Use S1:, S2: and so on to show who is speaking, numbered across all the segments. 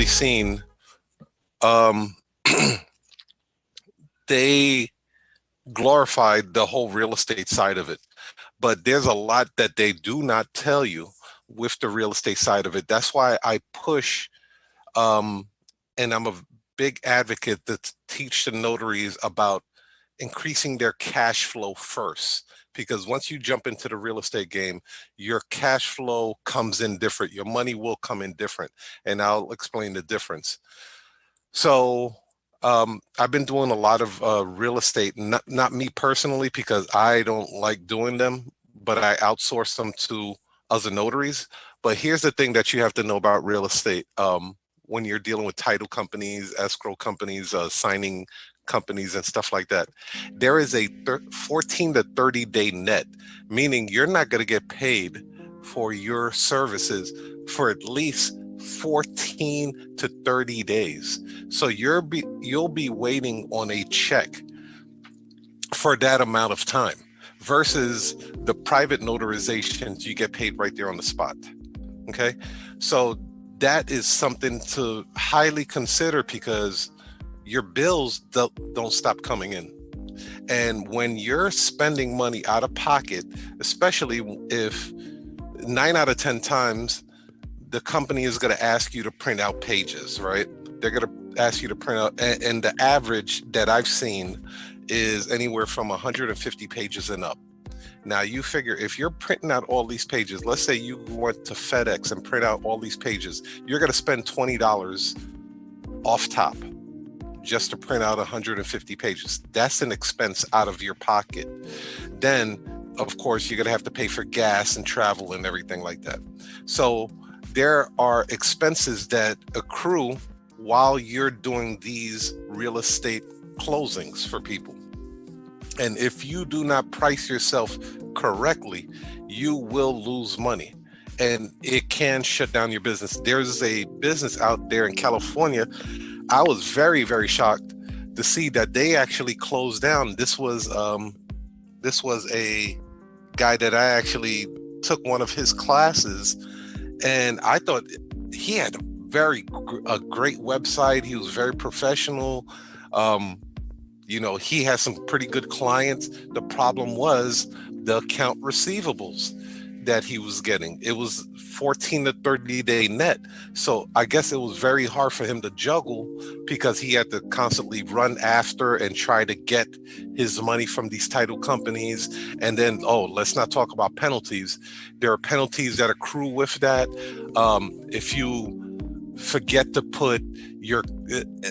S1: Seen, they glorified the whole real estate side of it, but there's a lot that they do not tell you with the real estate side of it. That's why I push, and I'm a big advocate to teach the notaries about increasing their cash flow first. Because once you jump into the real estate game, your cash flow comes in different. Your money will come in different. And I'll explain the difference. So I've been doing a lot of real estate, not me personally, because I don't like doing them, but I outsource them to other notaries. But here's the thing that you have to know about real estate. When you're dealing with title companies, escrow companies, signing companies and stuff like that, there is a 14 to 30 day net, meaning you're not going to get paid for your services for at least 14 to 30 days. So you'll be waiting on a check for that amount of time versus the private notarizations, you get paid right there on the spot. Okay. So that is something to highly consider because your bills don't stop coming in. And when you're spending money out of pocket, especially if 9 out of 10 times, the company is going to ask you to print out pages, right? They're going to ask you to print out, and the average that I've seen is anywhere from 150 pages and up. Now you figure if you're printing out all these pages, let's say you went to FedEx and print out all these pages, you're going to spend $20 off top just to print out 150 pages. That's an expense out of your pocket. Then, of course, you're going to have to pay for gas and travel and everything like that. So there are expenses that accrue while you're doing these real estate closings for people. And if you do not price yourself correctly, you will lose money and it can shut down your business. There's a business out there in California. I was very, very shocked to see that they actually closed down. This was a guy that I actually took one of his classes, and I thought he had a great website. He was very professional. He had some pretty good clients. The problem was the account receivables that he was getting. It was 14 to 30 day net. So I guess it was very hard for him to juggle because he had to constantly run after and try to get his money from these title companies. And then, let's not talk about penalties. There are penalties that accrue with that. If you forget to put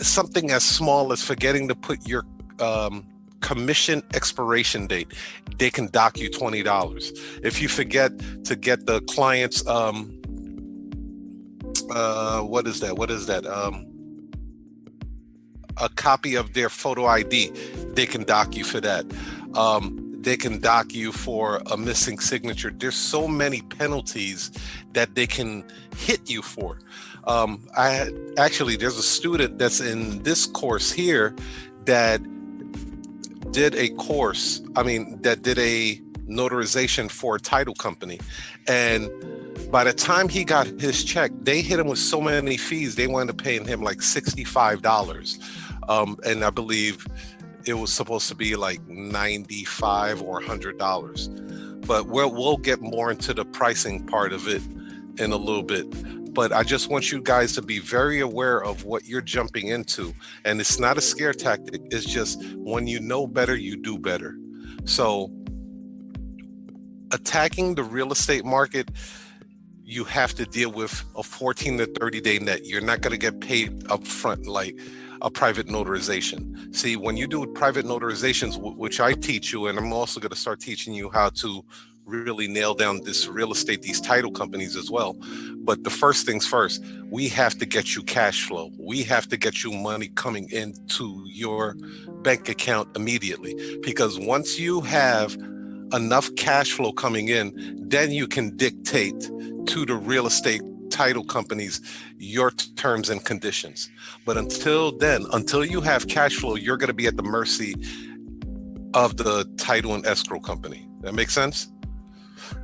S1: something as small as forgetting to put your commission expiration date, they can dock you $20. If you forget to get the client's what is that? A copy of their photo ID, they can dock you for that. They can dock you for a missing signature. There's so many penalties that they can hit you for. There's a student that's in this course here that did a notarization for a title company. And by the time he got his check, they hit him with so many fees, they wound up paying him like $65. And I believe it was supposed to be like $95 or $100. But we'll get more into the pricing part of it in a little bit. But I just want you guys to be very aware of what you're jumping into. And it's not a scare tactic. It's just when you know better, you do better. So attacking the real estate market, you have to deal with a 14 to 30 day net. You're not going to get paid up front like a private notarization. See, when you do private notarizations, which I teach you, and I'm also going to start teaching you how to really nail down this real estate, these title companies as well. But the first things first, we have to get you cash flow. We have to get you money coming into your bank account immediately. Because once you have enough cash flow coming in, then you can dictate to the real estate title companies your terms and conditions. But until then, until you have cash flow, you're going to be at the mercy of the title and escrow company. That makes sense?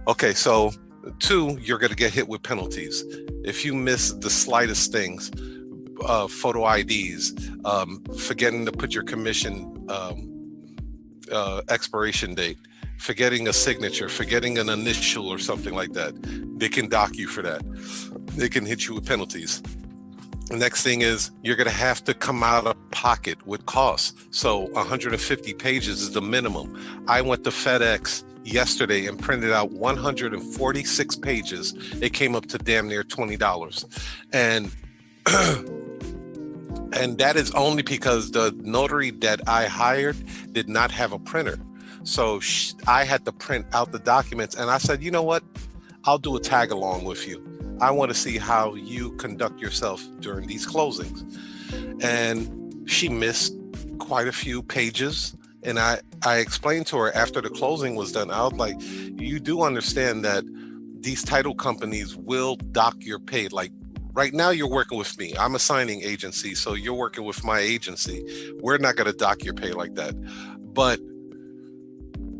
S1: Okay, so 2, you're going to get hit with penalties. If you miss the slightest things, photo IDs, forgetting to put your commission expiration date, forgetting a signature, forgetting an initial or something like that, they can dock you for that. They can hit you with penalties. The next thing is you're going to have to come out of pocket with costs. So 150 pages is the minimum. I went to FedEx yesterday and printed out 146 pages. It came up to damn near $20. And and that is only because the notary that I hired did not have a printer. So I had to print out the documents, and I said, you know what? I'll do a tag along with you. I want to see how you conduct yourself during these closings. And she missed quite a few pages. And I explained to her after the closing was done, I was like, you do understand that these title companies will dock your pay. Like right now you're working with me. I'm a signing agency. So you're working with my agency. We're not going to dock your pay like that. But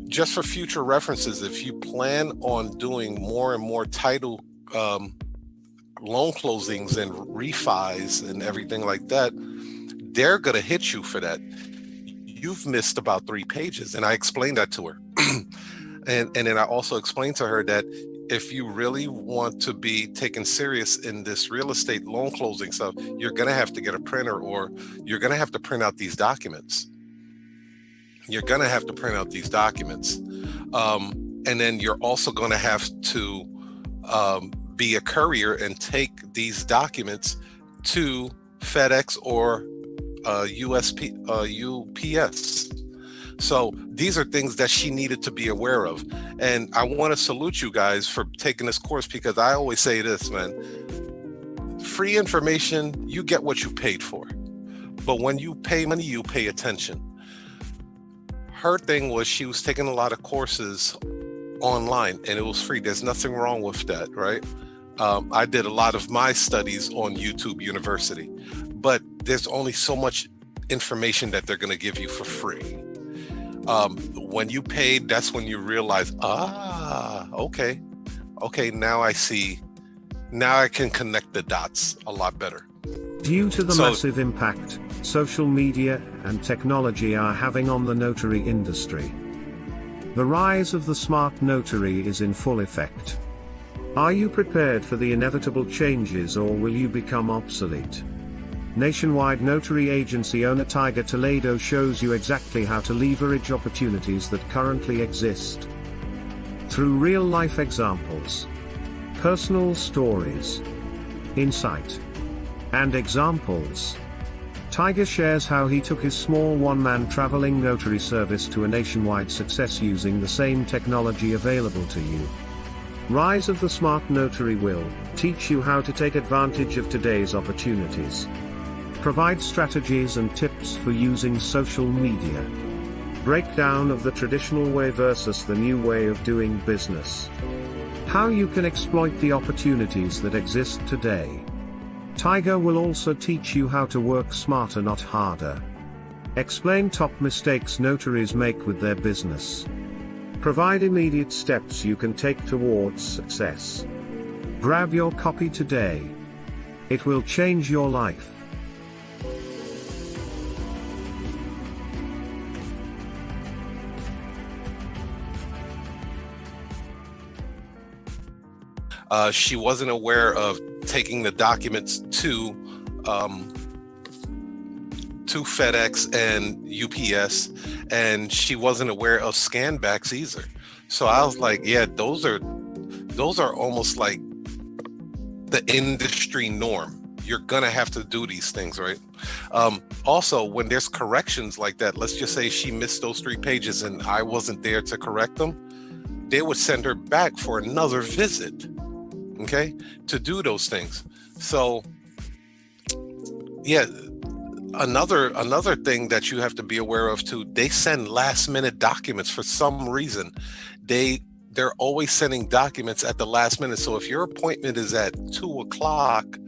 S1: just for future references, if you plan on doing more and more title loan closings and refis and everything like that, they're going to hit you for that. You've missed about 3 pages. And I explained that to her. and then I also explained to her that if you really want to be taken serious in this real estate loan closing stuff, you're going to have to get a printer, or you're going to have to print out these documents. You're going to have to print out these documents. And then you're also going to have to be a courier and take these documents to FedEx or UPS. So these are things that she needed to be aware of. And I want to salute you guys for taking this course, because I always say this, man, free information, you get what you paid for. But when you pay money, you pay attention. Her thing was she was taking a lot of courses online and it was free. There's nothing wrong with that, right? I did a lot of my studies on YouTube University, but there's only so much information that they're going to give you for free. When you paid, that's when you realize, okay, now I see, now I can connect the dots a lot better.
S2: Due to the massive impact social media and technology are having on the notary industry, the rise of the smart notary is in full effect. Are you prepared for the inevitable changes, or will you become obsolete? Nationwide notary agency owner Tiger Toledo shows you exactly how to leverage opportunities that currently exist. Through real-life examples, personal stories, insight, and examples, Tiger shares how he took his small one-man traveling notary service to a nationwide success using the same technology available to you. Rise of the Smart Notary will teach you how to take advantage of today's opportunities. Provide strategies and tips for using social media. Breakdown of the traditional way versus the new way of doing business. How you can exploit the opportunities that exist today. Tiger will also teach you how to work smarter, not harder. Explain top mistakes notaries make with their business. Provide immediate steps you can take towards success. Grab your copy today. It will change your life.
S1: She wasn't aware of taking the documents to FedEx and UPS, and she wasn't aware of scan backs either. So I was like, yeah, those are almost like the industry norm. You're gonna have to do these things, right? Also, when there's corrections like that, let's just say she missed those 3 pages and I wasn't there to correct them, they would send her back for another visit, okay, to do those things. So yeah, another thing that you have to be aware of too, they send last minute documents for some reason. They're always sending documents at the last minute. So if your appointment is at 2:00,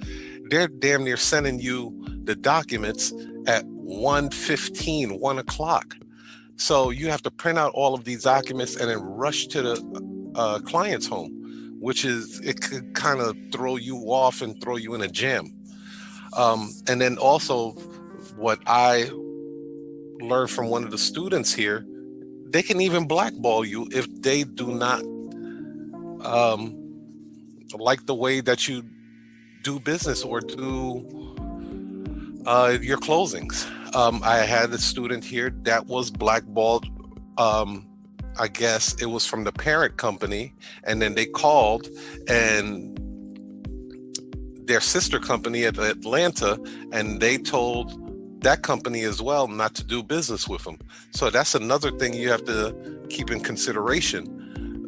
S1: they're damn near sending you the documents at 1:15, 1:00. So you have to print out all of these documents and then rush to the client's home, which it could kind of throw you off and throw you in a jam. And then also what I learned from one of the students here, they can even blackball you if they do not like the way that you do business or do your closings. I had a student here that was blackballed. I guess it was from the parent company, and then they called and their sister company at Atlanta, and they told that company as well not to do business with them. So that's another thing you have to keep in consideration,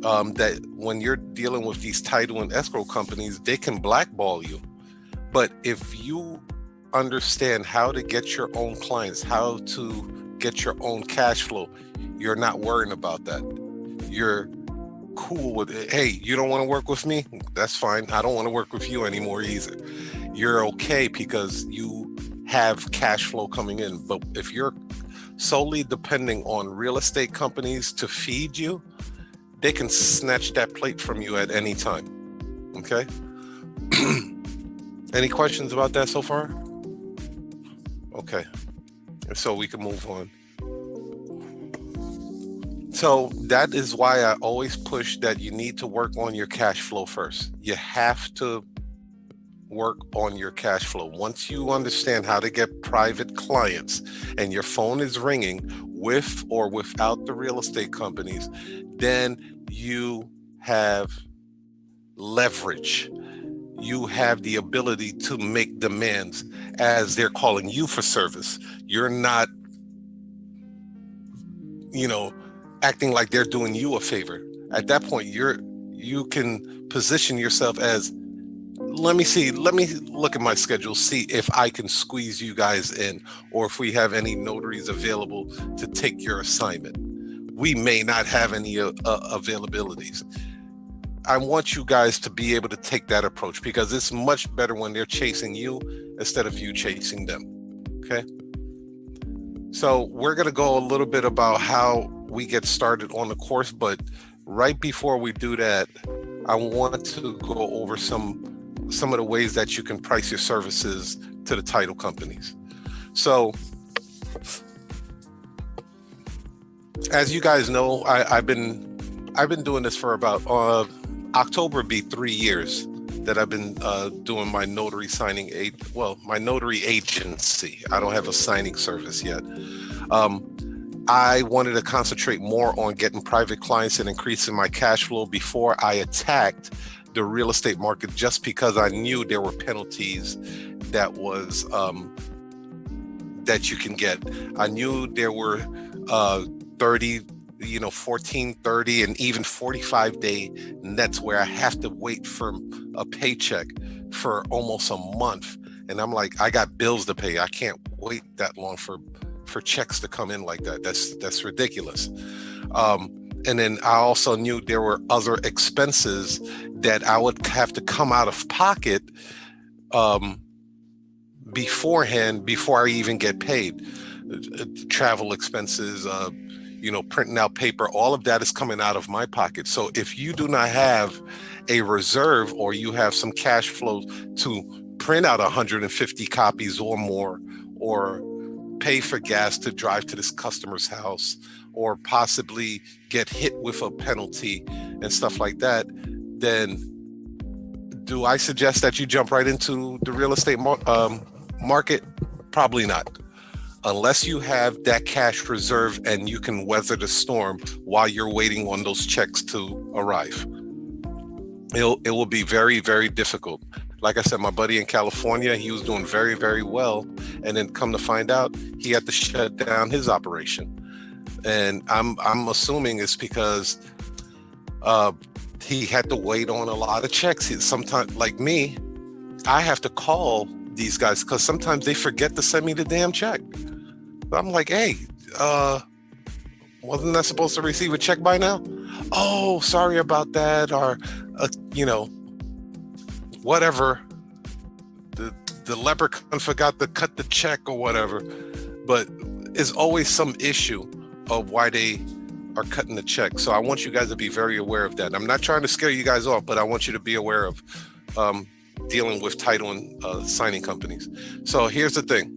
S1: that when you're dealing with these title and escrow companies, they can blackball you. But if you understand how to get your own clients, how to get your own cash flow, you're not worrying about that. You're cool with it. Hey, you don't want to work with me? That's fine. I don't want to work with you anymore either. You're okay because you have cash flow coming in. But if you're solely depending on real estate companies to feed you, they can snatch that plate from you at any time. Okay? Any questions about that so far? Okay. So we can move on. So that is why I always push that you need to work on your cash flow first. You have to work on your cash flow. Once you understand how to get private clients and your phone is ringing with or without the real estate companies, then you have leverage. You have the ability to make demands as they're calling you for service. You're not, acting like they're doing you a favor. At that point, you can position yourself as, let me look at my schedule, see if I can squeeze you guys in, or if we have any notaries available to take your assignment. We may not have any availabilities. I want you guys to be able to take that approach because it's much better when they're chasing you instead of you chasing them. Okay? So we're going to go a little bit about how we get started on the course, but right before we do that, I want to go over some of the ways that you can price your services to the title companies. So as you guys know, I've been doing this for about October be 3 years that I've been doing my notary signing my notary agency. I don't have a signing service yet. I wanted to concentrate more on getting private clients and increasing my cash flow before I attacked the real estate market, just because I knew there were penalties that that you can get. I knew there were 30, 14, 30, and even 45-day nets where I have to wait for a paycheck for almost a month. And I'm like, I got bills to pay. I can't wait that long for checks to come in like that. That's ridiculous. And then I also knew there were other expenses that I would have to come out of pocket beforehand, before I even get paid. Travel expenses, printing out paper, all of that is coming out of my pocket. So if you do not have a reserve, or you have some cash flow to print out 150 copies or more, or pay for gas to drive to this customer's house, or possibly get hit with a penalty and stuff like that, then do I suggest that you jump right into the real estate market? Probably not. Unless you have that cash reserve and you can weather the storm while you're waiting on those checks to arrive. It will be very, very difficult. Like I said, my buddy in California, he was doing very, very well. And then come to find out, he had to shut down his operation. And I'm assuming it's because he had to wait on a lot of checks. Sometimes, like me, I have to call these guys because sometimes they forget to send me the damn check. I'm like, hey, wasn't I supposed to receive a check by now? Oh, sorry about that. Or, whatever. The leprechaun forgot to cut the check or whatever. But it's always some issue of why they are cutting the check. So I want you guys to be very aware of that. I'm not trying to scare you guys off, but I want you to be aware of dealing with title and signing companies. So here's the thing.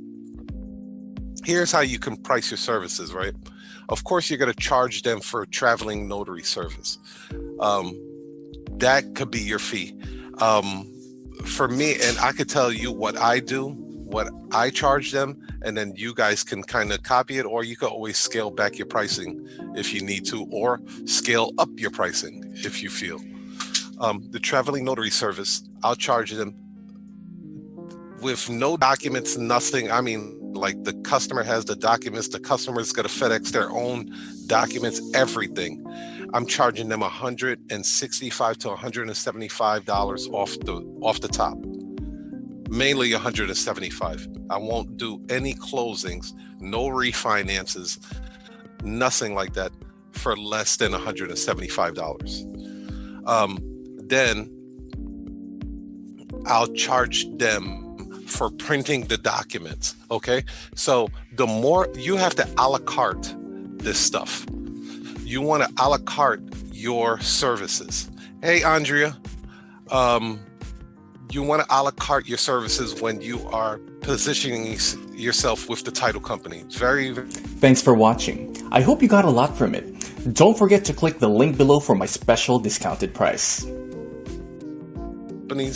S1: Here's how you can price your services, right? Of course, you're going to charge them for traveling notary service. That could be your fee. For me, and I could tell you what I do, what I charge them, and then you guys can kind of copy it, or you can always scale back your pricing if you need to, or scale up your pricing if you feel. The traveling notary service, I'll charge them with no documents, nothing. I mean, like the customer has the documents, the customer is going to FedEx their own documents, everything. I'm charging them $165 to $175 off the top. Mainly $175. I won't do any closings, no refinances, nothing like that for less than $175. Then I'll charge them for printing the documents. Okay, so the more you have to a la carte this stuff, you want to a la carte your services. Hey, Andrea, you want to a la carte your services when you are positioning yourself with the title company. It's very.
S3: Thanks for watching. I hope you got a lot from it. Don't forget to click the link below for my special discounted price.
S1: Companies